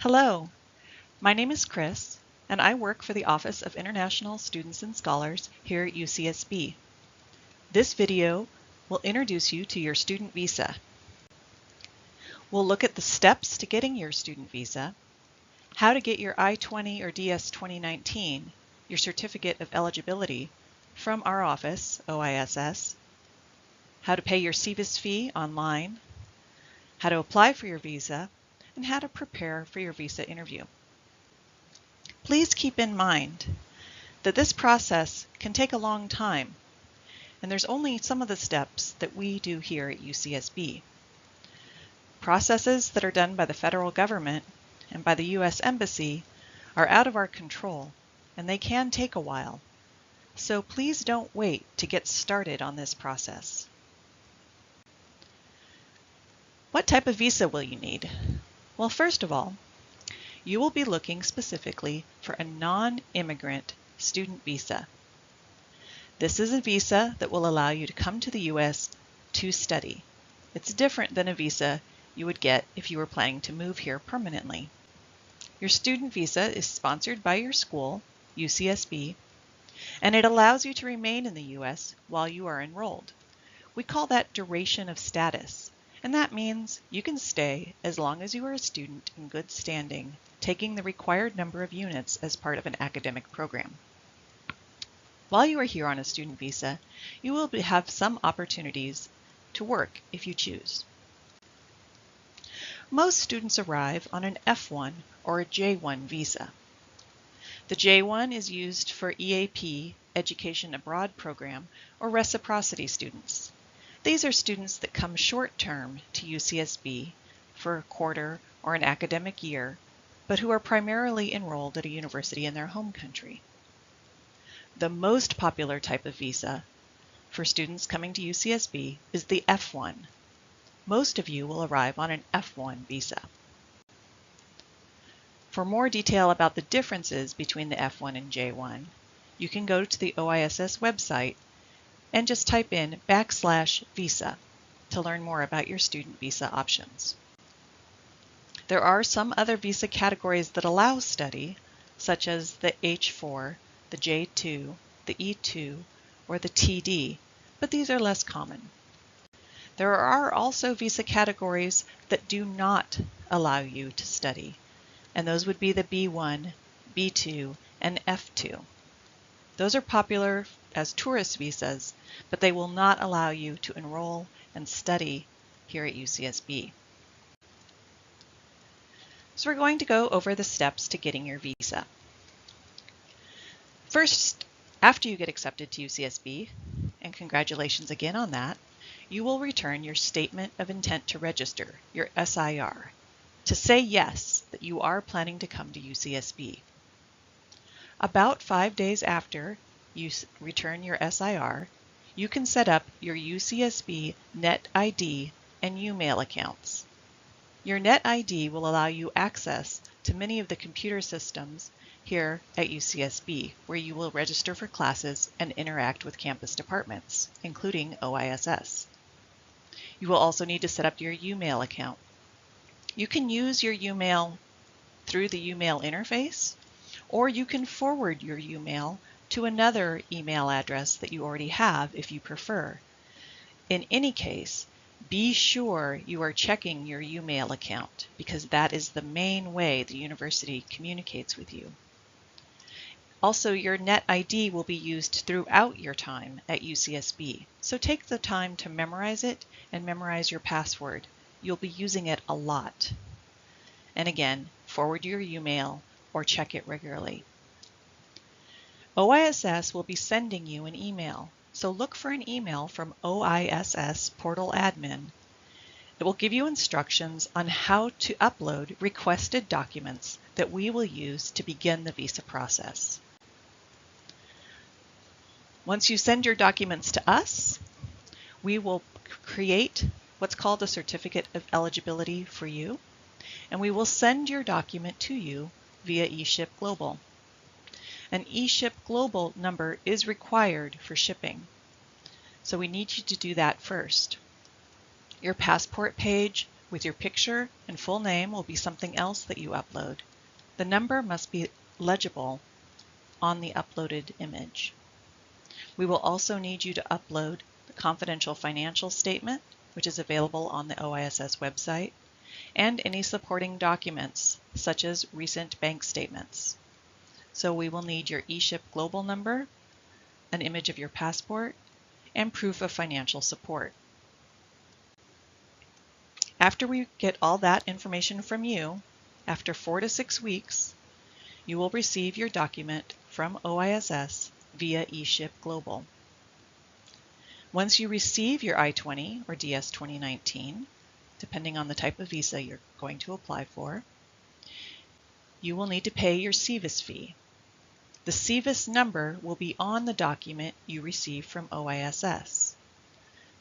Hello, my name is Chris, and I work for the Office of International Students and Scholars here at UCSB. This video will introduce you to your student visa. We'll look at the steps to getting your student visa, how to get your I-20 or DS 2019, your Certificate of Eligibility, from our office, OISS, how to pay your CVIS fee online, how to apply for your visa, and how to prepare for your visa interview. Please keep in mind that this process can take a long time, and there's only some of the steps that we do here at UCSB. Processes that are done by the federal government and by the U.S. Embassy are out of our control, and they can take a while. So please don't wait to get started on this process. What type of visa will you need? Well, first of all, you will be looking specifically for a non-immigrant student visa. This is a visa that will allow you to come to the U.S. to study. It's different than a visa you would get if you were planning to move here permanently. Your student visa is sponsored by your school, UCSB, and it allows you to remain in the U.S. while you are enrolled. We call that duration of status, and that means you can stay as long as you are a student in good standing, taking the required number of units as part of an academic program. While you are here on a student visa, you will have some opportunities to work if you choose. Most students arrive on an F1 or a J1 visa. The J1 is used for EAP, Education Abroad Program, or reciprocity students. These are students that come short-term to UCSB for a quarter or an academic year, but who are primarily enrolled at a university in their home country. The most popular type of visa for students coming to UCSB is the F1. Most of you will arrive on an F1 visa. For more detail about the differences between the F1 and J1, you can go to the OISS website and just type in /visa to learn more about your student visa options. There are some other visa categories that allow study, such as the H4, the J2, the E2, or the TD, but these are less common. There are also visa categories that do not allow you to study, and those would be the B1, B2, and F2. Those are popular as tourist visas, but they will not allow you to enroll and study here at UCSB. So we're going to go over the steps to getting your visa. First, after you get accepted to UCSB, and congratulations again on that, you will return your Statement of Intent to Register, your SIR, to say yes that you are planning to come to UCSB. About 5 days after you return your SIR, you can set up your UCSB Net ID and UMail accounts. Your Net ID will allow you access to many of the computer systems here at UCSB, where you will register for classes and interact with campus departments, including OISS. You will also need to set up your UMail account. You can use your UMail through the UMail interface, or you can forward your UMail to another email address that you already have if you prefer. In any case, be sure you are checking your UMail account, because that is the main way the university communicates with you. Also, your Net ID will be used throughout your time at UCSB, so take the time to memorize it and memorize your password. You'll be using it a lot. And again, forward your UMail or check it regularly. OISS will be sending you an email, so look for an email from OISS Portal Admin. It will give you instructions on how to upload requested documents that we will use to begin the visa process. Once you send your documents to us, we will create what's called a Certificate of Eligibility for you, and we will send your document to you via eShip Global. An eShip Global number is required for shipping, so we need you to do that first. Your passport page with your picture and full name will be something else that you upload. The number must be legible on the uploaded image. We will also need you to upload the confidential financial statement, which is available on the OISS website, and any supporting documents, such as recent bank statements. So we will need your eShip Global number, an image of your passport, and proof of financial support. After we get all that information from you, after 4 to 6 weeks, you will receive your document from OISS via eShip Global. Once you receive your I-20 or DS 2019, depending on the type of visa you're going to apply for, you will need to pay your SEVIS fee. The SEVIS number will be on the document you receive from OISS.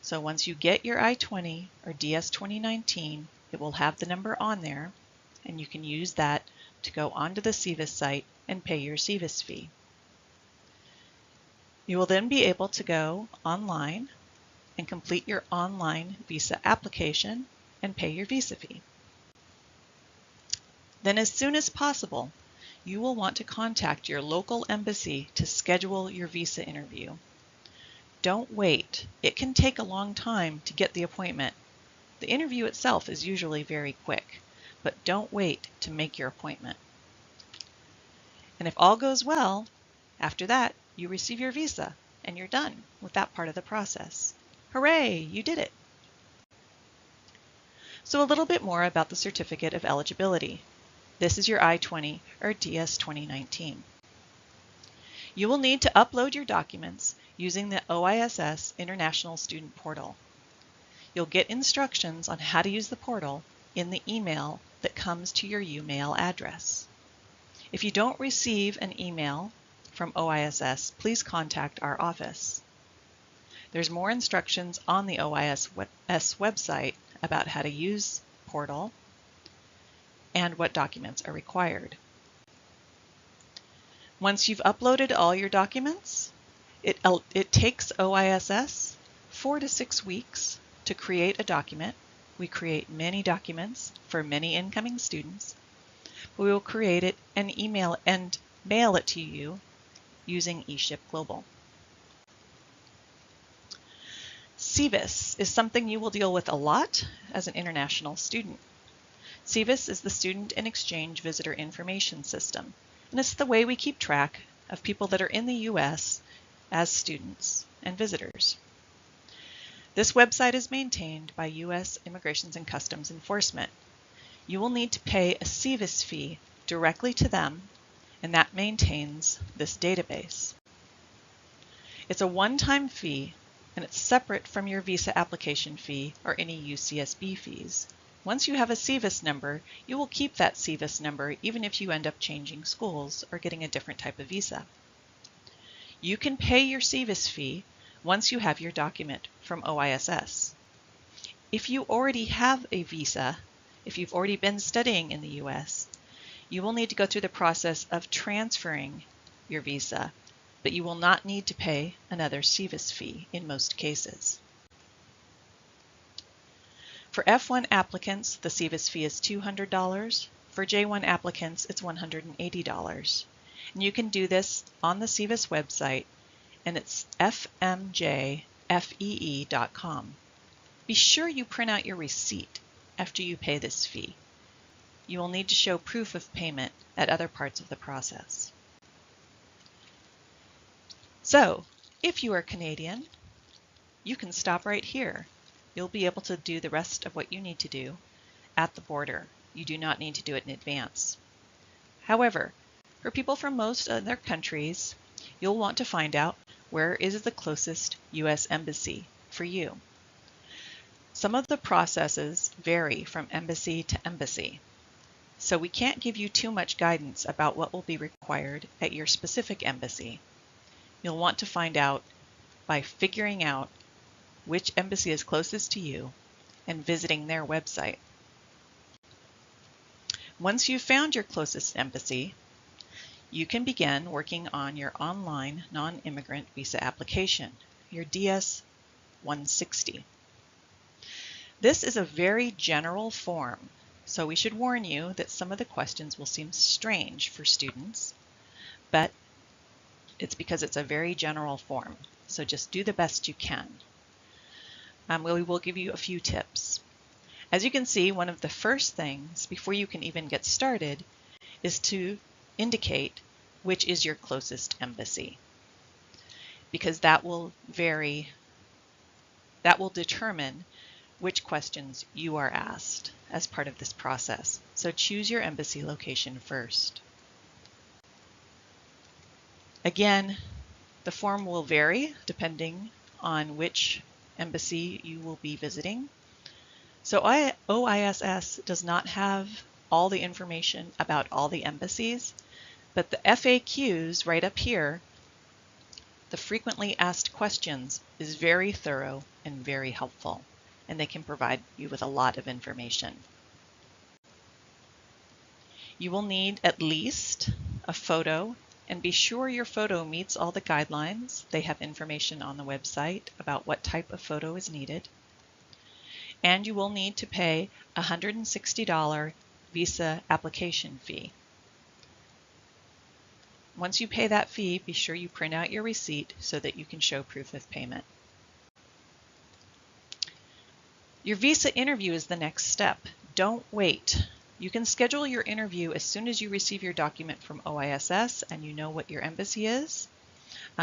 So once you get your I-20 or DS 2019, it will have the number on there, and you can use that to go onto the SEVIS site and pay your SEVIS fee. You will then be able to go online and complete your online visa application and pay your visa fee. Then as soon as possible, you will want to contact your local embassy to schedule your visa interview. Don't wait. It can take a long time to get the appointment. The interview itself is usually very quick, but don't wait to make your appointment. And if all goes well, after that, you receive your visa and you're done with that part of the process. Hooray, you did it! So a little bit more about the certificate of eligibility. This is your I-20 or DS 2019. You will need to upload your documents using the OISS International Student Portal. You'll get instructions on how to use the portal in the email that comes to your UMail address. If you don't receive an email from OISS, please contact our office. There's more instructions on the OISS website about how to use portal and what documents are required. Once you've uploaded all your documents, it takes OISS 4 to 6 weeks to create a document. We create many documents for many incoming students. We will create it and email and mail it to you using eShip Global. SEVIS is something you will deal with a lot as an international student. SEVIS is the Student and Exchange Visitor Information System, and it's the way we keep track of people that are in the U.S. as students and visitors. This website is maintained by U.S. Immigration and Customs Enforcement. You will need to pay a SEVIS fee directly to them, and that maintains this database. It's a one-time fee, and it's separate from your visa application fee or any UCSB fees. Once you have a SEVIS number, you will keep that SEVIS number even if you end up changing schools or getting a different type of visa. You can pay your SEVIS fee once you have your document from OISS. If you already have a visa, if you've already been studying in the U.S., you will need to go through the process of transferring your visa, but you will not need to pay another SEVIS fee in most cases. For F1 applicants, the SEVIS fee is $200. For J1 applicants, it's $180. And you can do this on the SEVIS website, and it's fmjfee.com. Be sure you print out your receipt after you pay this fee. You will need to show proof of payment at other parts of the process. So, if you are Canadian, you can stop right here. You'll be able to do the rest of what you need to do at the border. You do not need to do it in advance. However, for people from most other countries, you'll want to find out where is the closest U.S. embassy for you. Some of the processes vary from embassy to embassy, so we can't give you too much guidance about what will be required at your specific embassy. You'll want to find out by figuring out which embassy is closest to you and visiting their website. Once you've found your closest embassy, you can begin working on your online non-immigrant visa application, your DS 160. This is a very general form, so we should warn you that some of the questions will seem strange for students, but it's because it's a very general form, so just do the best you can. We will give you a few tips. As you can see, one of the first things before you can even get started is to indicate which is your closest embassy, because that will determine which questions you are asked as part of this process. So choose your embassy location first. Again, the form will vary depending on which embassy you will be visiting. So OISS does not have all the information about all the embassies, but the FAQs right up here, the frequently asked questions, is very thorough and very helpful, and they can provide you with a lot of information. You will need at least a photo, and be sure your photo meets all the guidelines. They have information on the website about what type of photo is needed. And you will need to pay a $160 visa application fee. Once you pay that fee, be sure you print out your receipt so that you can show proof of payment. Your visa interview is the next step. Don't wait. You can schedule your interview as soon as you receive your document from OISS and you know what your embassy is.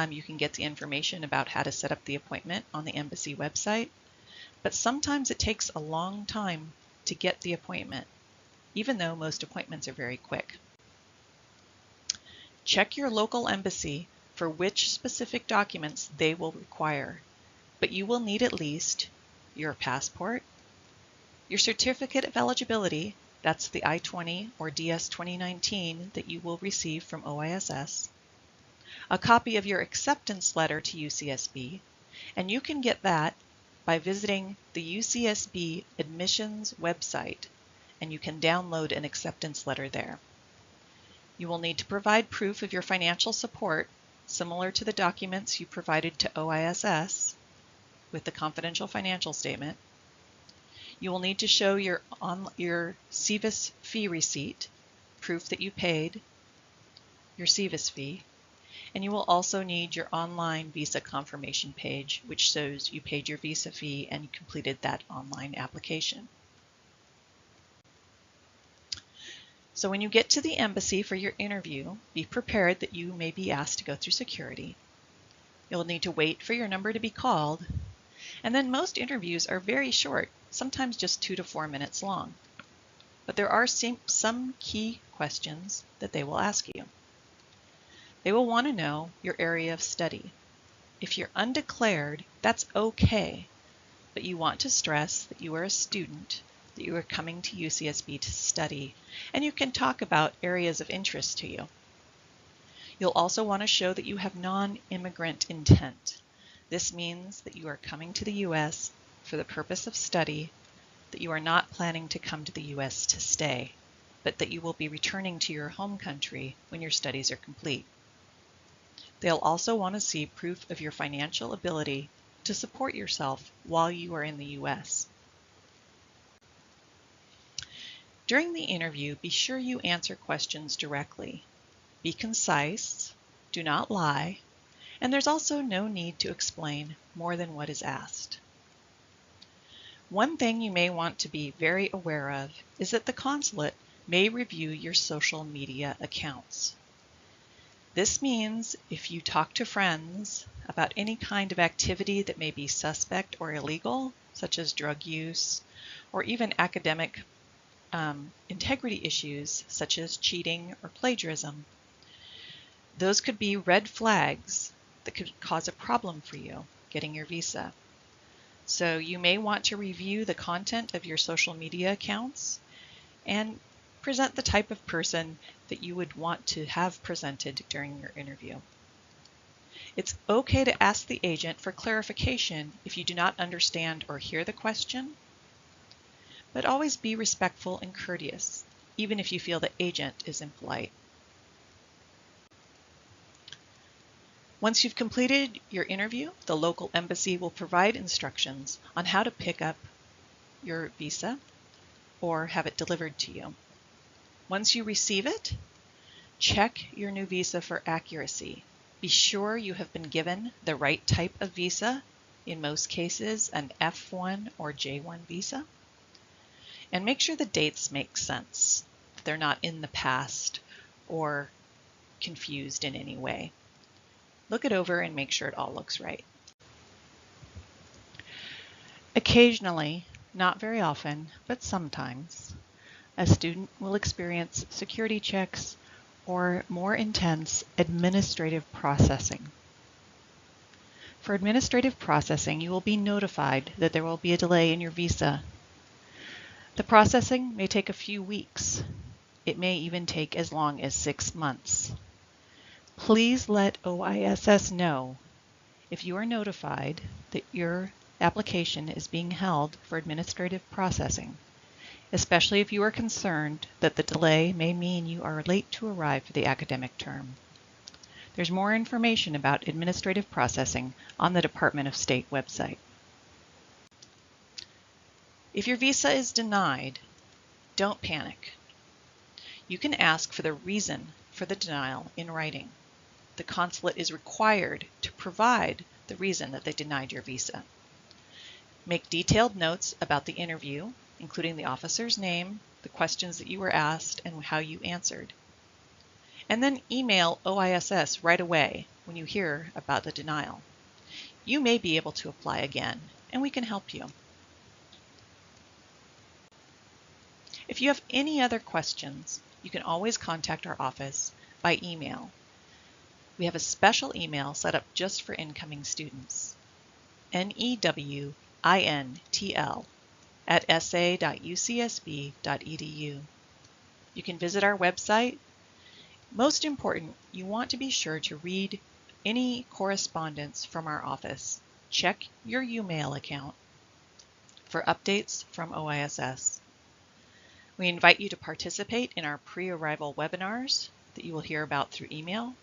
You can get the information about how to set up the appointment on the embassy website, but sometimes it takes a long time to get the appointment, even though most appointments are very quick. Check your local embassy for which specific documents they will require, but you will need at least your passport, your certificate of eligibility, that's the I-20 or DS 2019 that you will receive from OISS, a copy of your acceptance letter to UCSB, and you can get that by visiting the UCSB admissions website, and you can download an acceptance letter there. You will need to provide proof of your financial support, similar to the documents you provided to OISS with the confidential financial statement. You will need to show your SEVIS fee receipt, proof that you paid your SEVIS fee, and you will also need your online visa confirmation page, which shows you paid your visa fee and you completed that online application. So when you get to the embassy for your interview, be prepared that you may be asked to go through security. You'll need to wait for your number to be called, and then most interviews are very short, sometimes just 2 to 4 minutes long. But there are some key questions that they will ask you. They will want to know your area of study. If you're undeclared, that's okay, but you want to stress that you are a student, that you are coming to UCSB to study, and you can talk about areas of interest to you. You'll also want to show that you have non-immigrant intent. This means that you are coming to the U.S. for the purpose of study, that you are not planning to come to the U.S. to stay, but that you will be returning to your home country when your studies are complete. They'll also want to see proof of your financial ability to support yourself while you are in the U.S. During the interview, be sure you answer questions directly. Be concise, do not lie, and there's also no need to explain more than what is asked. One thing you may want to be very aware of is that the consulate may review your social media accounts. This means if you talk to friends about any kind of activity that may be suspect or illegal, such as drug use, or even academic integrity issues such as cheating or plagiarism, those could be red flags that could cause a problem for you getting your visa. So you may want to review the content of your social media accounts and present the type of person that you would want to have presented during your interview. It's okay to ask the agent for clarification if you do not understand or hear the question, but always be respectful and courteous, even if you feel the agent is impolite. Once you've completed your interview, the local embassy will provide instructions on how to pick up your visa or have it delivered to you. Once you receive it, check your new visa for accuracy. Be sure you have been given the right type of visa, in most cases an F1 or J1 visa, and make sure the dates make sense. They're not in the past or confused in any way. Look it over and make sure it all looks right. Occasionally, not very often, but sometimes, a student will experience security checks or more intense administrative processing. For administrative processing, you will be notified that there will be a delay in your visa. The processing may take a few weeks. It may even take as long as 6 months. Please let OISS know if you are notified that your application is being held for administrative processing, especially if you are concerned that the delay may mean you are late to arrive for the academic term. There's more information about administrative processing on the Department of State website. If your visa is denied, don't panic. You can ask for the reason for the denial in writing. The consulate is required to provide the reason that they denied your visa. Make detailed notes about the interview, including the officer's name, the questions that you were asked, and how you answered. And then email OISS right away when you hear about the denial. You may be able to apply again, and we can help you. If you have any other questions, you can always contact our office by email. We have a special email set up just for incoming students, newintl@sa.ucsb.edu. You can visit our website. Most important, you want to be sure to read any correspondence from our office. Check your UMail account for updates from OISS. We invite you to participate in our pre-arrival webinars that you will hear about through email.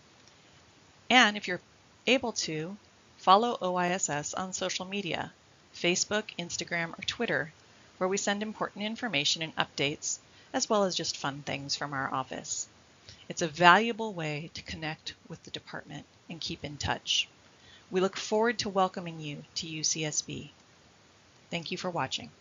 And if you're able to, follow OISS on social media, Facebook, Instagram, or Twitter, where we send important information and updates, as well as just fun things from our office. It's a valuable way to connect with the department and keep in touch. We look forward to welcoming you to UCSB. Thank you for watching.